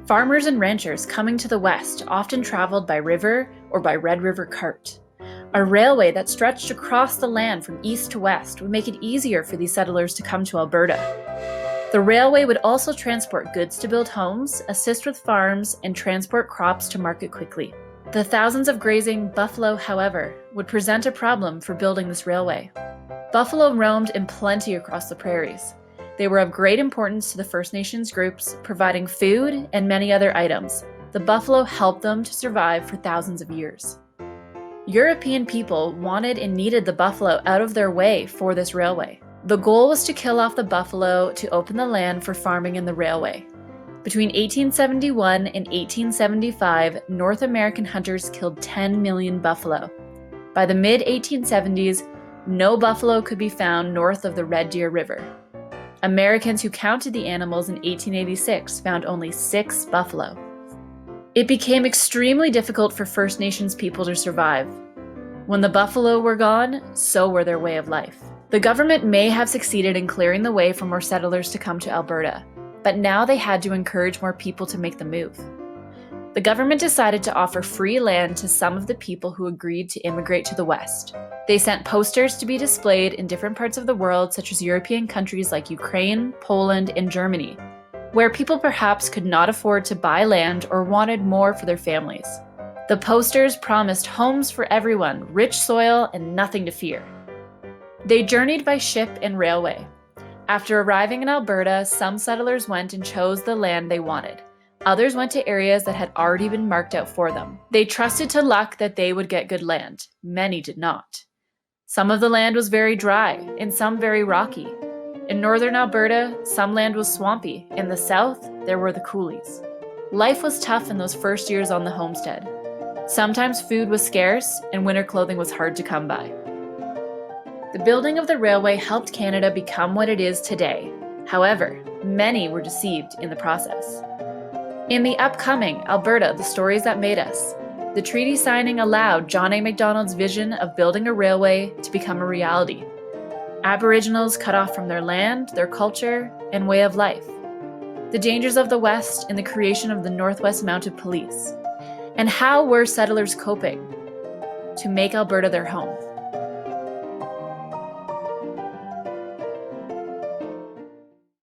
Farmers and ranchers coming to the west often traveled by river or by Red River cart. A railway that stretched across the land from east to west would make it easier for these settlers to come to Alberta. The railway would also transport goods to build homes, assist with farms, and transport crops to market quickly. The thousands of grazing buffalo, however, would present a problem for building this railway. Buffalo roamed in plenty across the prairies. They were of great importance to the First Nations groups, providing food and many other items. The buffalo helped them to survive for thousands of years. European people wanted and needed the buffalo out of their way for this railway. The goal was to kill off the buffalo to open the land for farming and the railway. Between 1871 and 1875, North American hunters killed 10 million buffalo. By the mid-1870s, no buffalo could be found north of the Red Deer River. Americans who counted the animals in 1886 found only 6 buffalo. It became extremely difficult for First Nations people to survive. When the buffalo were gone, so were their way of life. The government may have succeeded in clearing the way for more settlers to come to Alberta, but now they had to encourage more people to make the move. The government decided to offer free land to some of the people who agreed to immigrate to the West. They sent posters to be displayed in different parts of the world, such as European countries like Ukraine, Poland, and Germany, where people perhaps could not afford to buy land or wanted more for their families. The posters promised homes for everyone, rich soil, and nothing to fear. They journeyed by ship and railway. After arriving in Alberta, some settlers went and chose the land they wanted. Others went to areas that had already been marked out for them. They trusted to luck that they would get good land. Many did not. Some of the land was very dry, and some very rocky. In northern Alberta, some land was swampy. In the south, there were the coulees. Life was tough in those first years on the homestead. Sometimes food was scarce, and winter clothing was hard to come by. The building of the railway helped Canada become what it is today. However, many were deceived in the process. In the upcoming Alberta, The Stories That Made Us, the treaty signing allowed John A. Macdonald's vision of building a railway to become a reality. Aboriginals cut off from their land, their culture, and way of life. The dangers of the West in the creation of the Northwest Mounted Police. And how were settlers coping to make Alberta their home?